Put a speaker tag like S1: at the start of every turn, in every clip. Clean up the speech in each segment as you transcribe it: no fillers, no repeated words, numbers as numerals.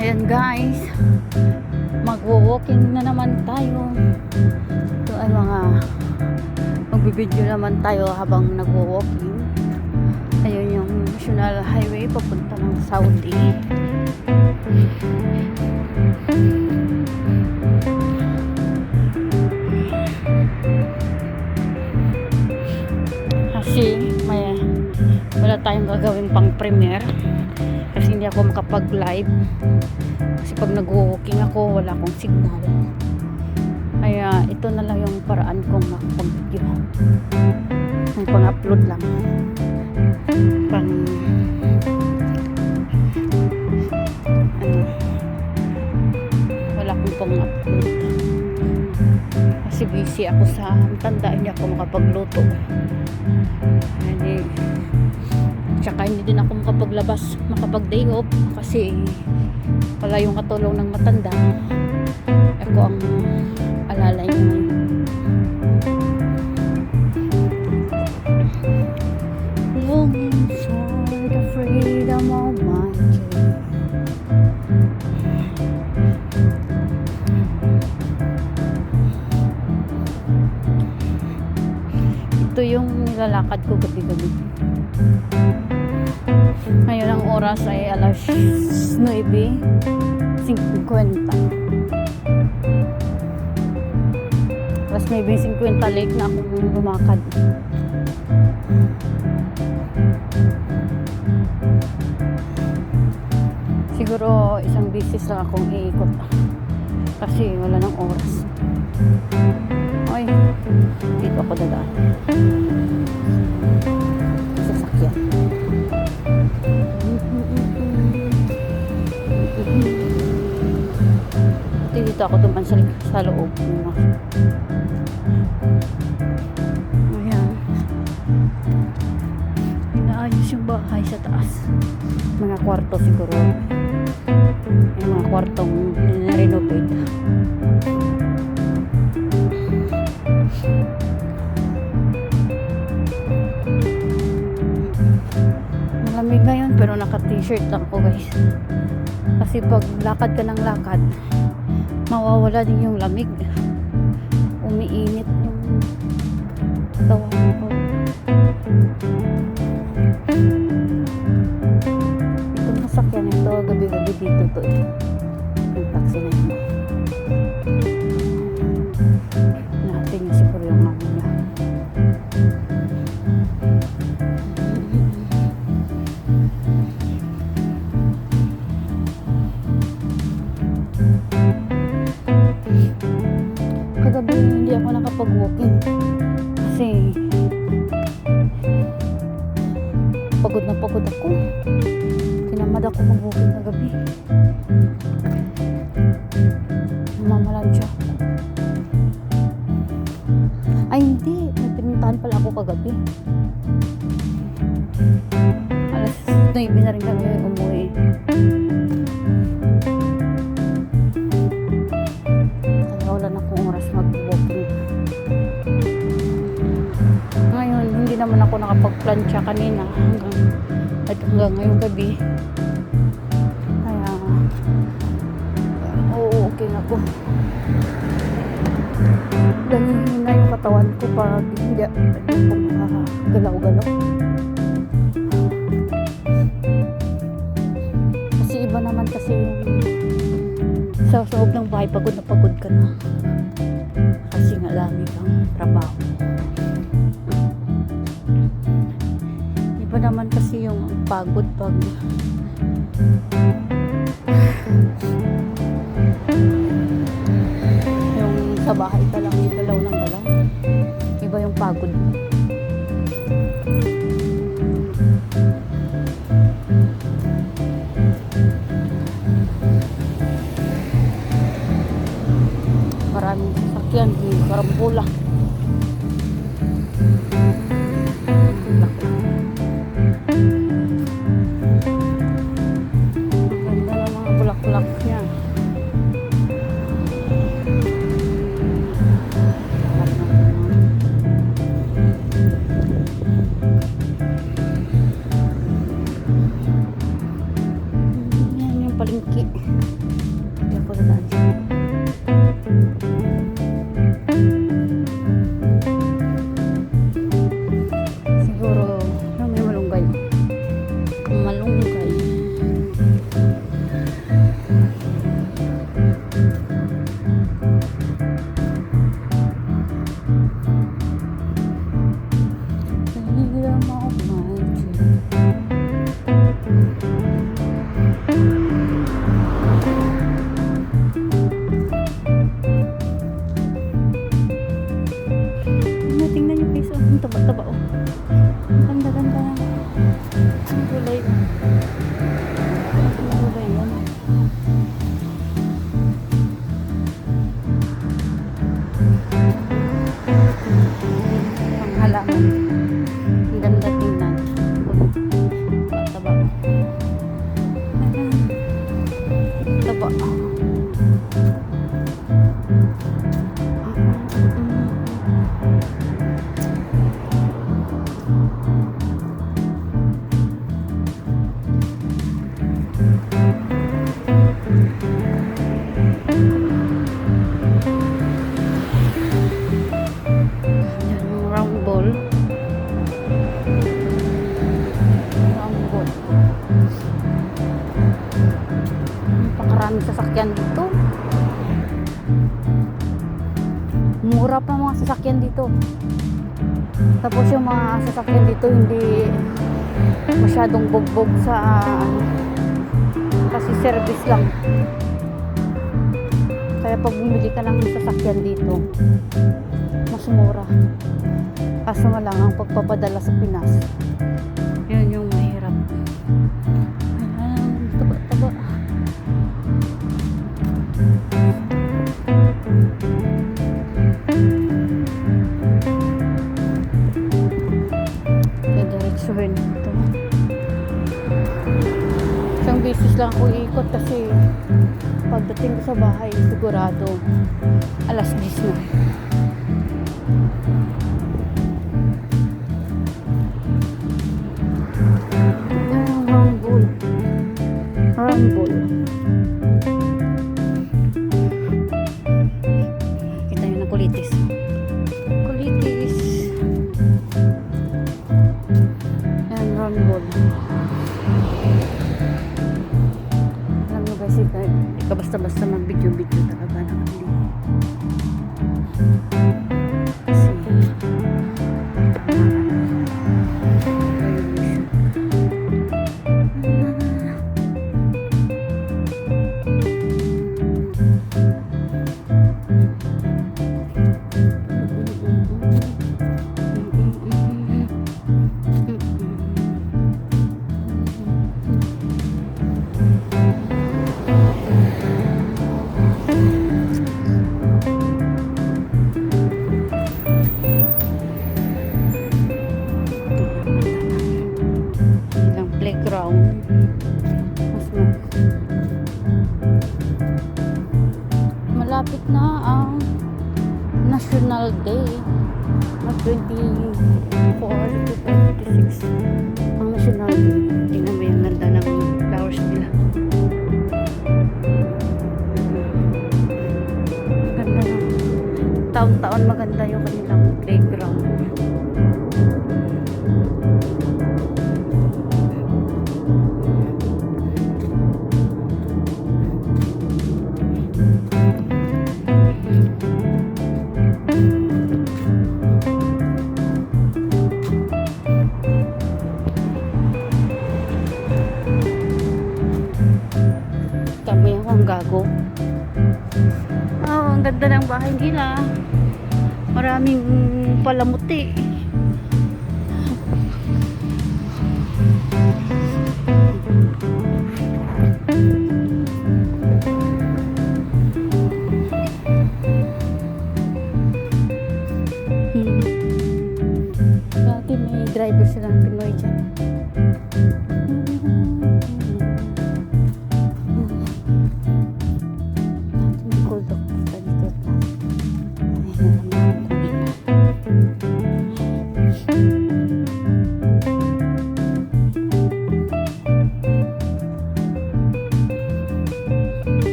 S1: Ayan guys, magwo-walking na naman tayo. Ito ay magbibideo naman tayo habang nagwo-walking. Ayun yung National Highway papunta ng Saudi. Kasi wala tayong gagawin pang premiere kasi hindi ako makapag-live kasi pag nag-walking ako wala akong signal, kaya ito na lang yung paraan kong makapag-video, yung pang-upload lang wala akong pang-upload kasi busy ako sa tanda, hindi ako makapagluto. Tsaka hindi din ako makapag-day off kasi wala yung katulong ng matanda. Ako ang alalay niya. Longing for the freedom of my dream. Ito yung nilalakad ko gabi-gabi. Ngayon ang oras ay alas 9:50. Alas 9:50, late na akong lumakad. Siguro isang bisis lang akong iikot kasi wala nang oras. Ay, dito ako dadaan. Sasakyan. Dito ako duman sa loob. Ayan. Inaayos yung bahay sa taas. Mga kwarto siguro. Yung mga kwartong na-renovate. Malamig ngayon pero naka-t-shirt lang ako guys. Kasi pag lakad ka ng lakad, mawawala din yung lamig. Umiinit yung katawan ko. Itong nasakyan ito, gabi-gabi dito to eh. Yung taxi na yun. Natin niya siguro yung mami niya. Kagabi hindi ako nakapag-walking kasi pagod na pagod ako. Tinamad ako mag-walking kagabi. Namamalansya ako. Ay hindi, may pinuntahan pala ako kagabi. Alas 9 na rin kami umuwi. Wala na akong oras mag-walking. Ngayon, hindi naman ako nakapag-plancha kanina hanggang ngayong gabi. Kaya, okay na ako. Ganyan na yung katawan ko para hindi ako galaw-galaw. Kasi iba naman kasi yung sa loob ng bahay, pagod na pagod ka na kasi nga dami kang trabaho. Iba naman kasi yung pagod pag yung sa bahay ka lang yung galaw ng galaw. Iba yung pagod mo. Maraming sasakyan, karambula. Ganda ng mga bulak-bulak niya. taba-taba oh. Ganda-ganda na. Ang gulay. Ang gulay yan. Ang halaman. Ang ganda tingnan. Taba-taba. Taba. Napakaraming sasakyan dito. Mura pa mga sasakyan dito. Tapos yung mga sasakyan dito hindi masyadong bugbog sa kasi service lang. Kaya pag bumili ka ng sasakyan dito, mas mura. Kaso wala ang pagpapadala sa Pinas. Yun yung mahirap. Ayan, taba-taba. Diretsuhin ito. Isang beses lang ako ikot kasi pagdating ko sa bahay sigurado alas 10 na. Rumble. Kita yun na kulitis. Kulitis. Yan, rumble. Alam mo guys, hindi ka basta-basta mag-video-video talaga na hindi. Kasi playground. Malapit na ang National Day. Mag 24 to 26 ang National Day. Tingnan mo yung ganda ng flowers nila. Ganda ng taon-taon maganda yung kanilang playground. Gago. Oh, ang ganda ng bahay nila. Maraming palamuti. Dati may driver silang Pinoy dyan.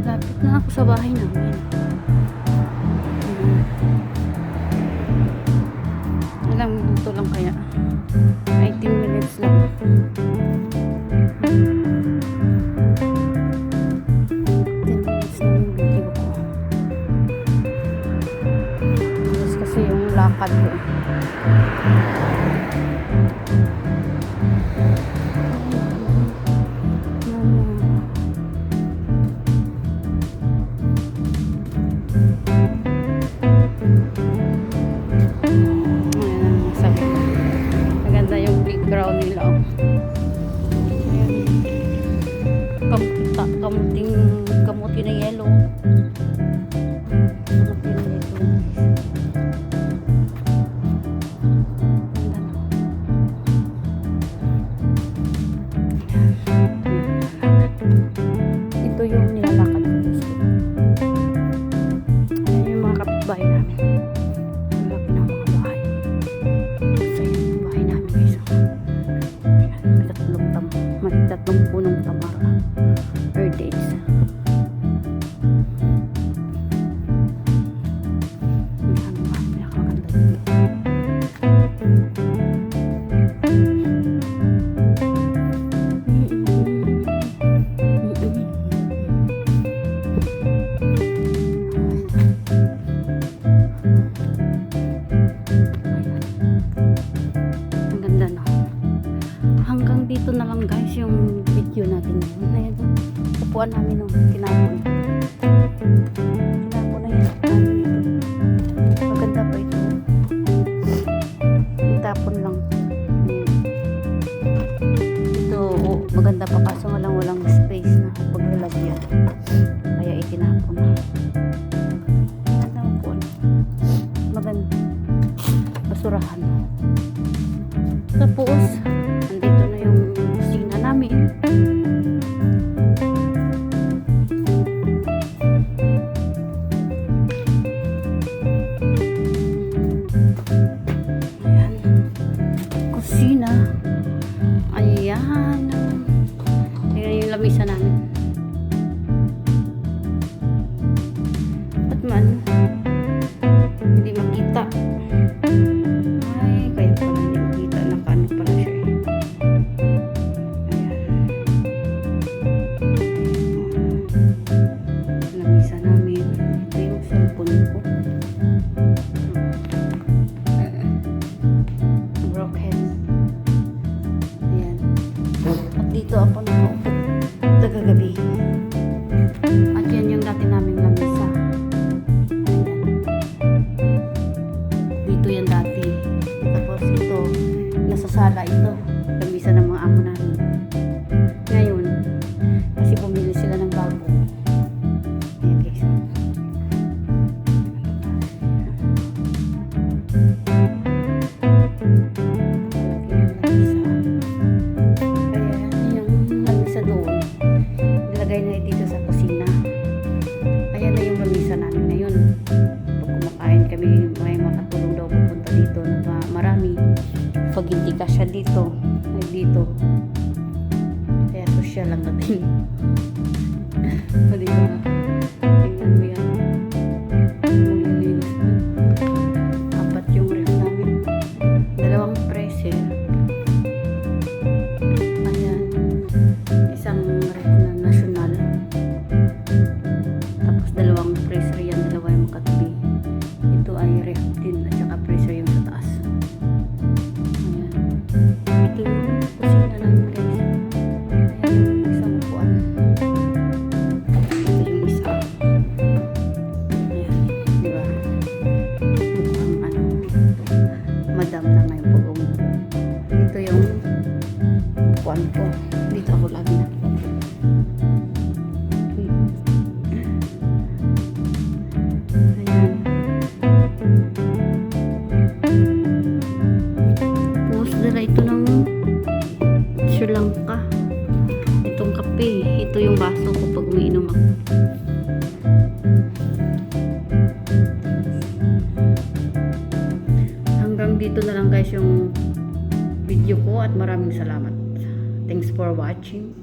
S1: Lapit na ako sa bahay namin. Ilang minuto lang kaya? 19 minutes lang. Kasi yung lakad ko. Kaya itinapon na. Nakuan. Maganda. Basurahan. Tapos, andito na yung kusina namin. Ayan. Kusina. Ayan. Ayan yung lamisa namin. At man, hindi makita. Ay, kaya pala hindi makita. Nakaano pala siya eh. Ayan. Lamisa namin. Ito yung cellphone ko. Broken. Ayan. At dito ako nakaupo. Tagagabi. At yan yung dati naming lamisa. Dito yan dati. Tapos ito, nasa sala ito. Lamisa ng mga amo namin. Ngayon, kasi bumili sila ng bago. Ayan guys. Ilagay na dito sa kusina. Ayan na yung lamisa namin ngayon. Pag kumakain kami, may makatulong daw pupunta dito na marami. Pag hindi ka siya dito, ay dito. Kaya social lang natin. O diba? Tingnan mo yan. Maglilinis na. Apat yung ref namin. 2 freezer. Ayan. Isang ref na national. Tapos 2 freezer yan, 2 yung makatabi. Ito ay ref din at saka freezer yung sa taas. Ayan. Ito yung kusina namin guys. Ayan yung isang upuan. Ito yung isa. Ayan. Diba? Mukhang ano. Madam na ngayon pag umupo. Ito yung upuan ko. Dito ako lagi nakikita. Ayan. Tapos dala ito ng Sri Lanka. Itong kape. Ito yung baso ko pag umiinom ako. Hanggang dito na lang guys yung video ko at maraming salamat. Thanks for watching.